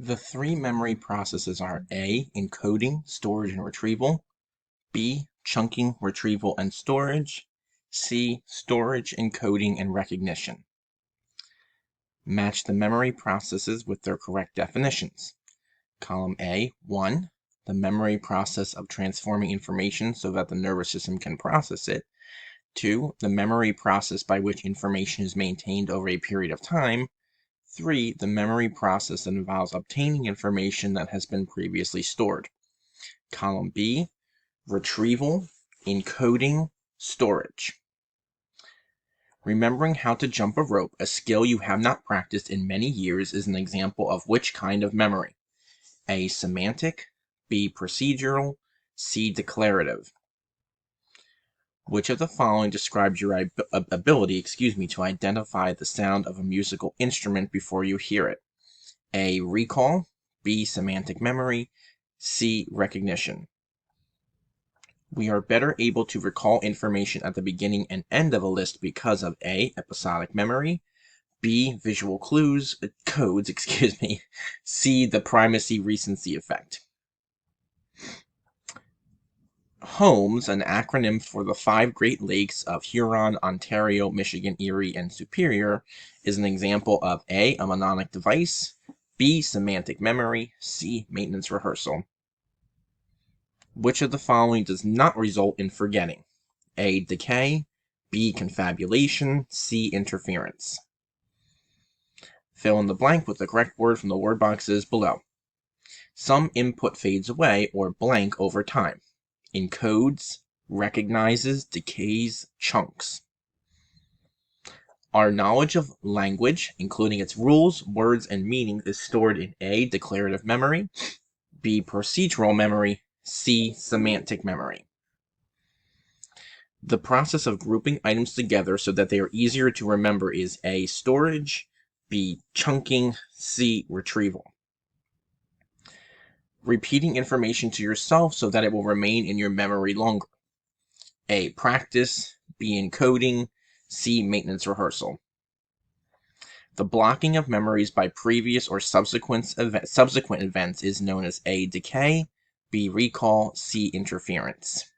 The three memory processes are A. Encoding, storage, and retrieval. B. Chunking, retrieval, and storage. C. Storage, encoding, and recognition. Match the memory processes with their correct definitions. Column A. 1. The memory process of transforming information so that the nervous system can process it. 2. The memory process by which information is maintained over a period of time. 3. The memory process that involves obtaining information that has been previously stored. Column B. Retrieval, encoding, storage. Remembering how to jump a rope, a skill you have not practiced in many years, is an example of which kind of memory? A. Semantic. B. Procedural. C. Declarative. Which of the following describes your ability to identify the sound of a musical instrument before you hear it? A. Recall. B. Semantic memory. C. Recognition. We are better able to recall information at the beginning and end of a list because of A. Episodic memory. B. Visual codes. C. The primacy recency effect. HOMES, an acronym for the 5 Great Lakes of Huron, Ontario, Michigan, Erie, and Superior, is an example of A. A mnemonic device. B. Semantic memory. C. Maintenance rehearsal. Which of the following does not result in forgetting? A. Decay. B. Confabulation. C. Interference. Fill in the blank with the correct word from the word boxes below. Some input fades away or blank over time. Encodes, recognizes, decays, chunks. Our knowledge of language, including its rules, words, and meaning, is stored in A. Declarative memory. B. Procedural memory. C. Semantic memory. The process of grouping items together so that they are easier to remember is A. Storage. B. Chunking. C. Retrieval. Repeating information to yourself so that it will remain in your memory longer. A. Practice. B. Encoding. C. Maintenance rehearsal. The blocking of memories by previous or subsequent events is known as A. Decay. B. Recall. C. Interference.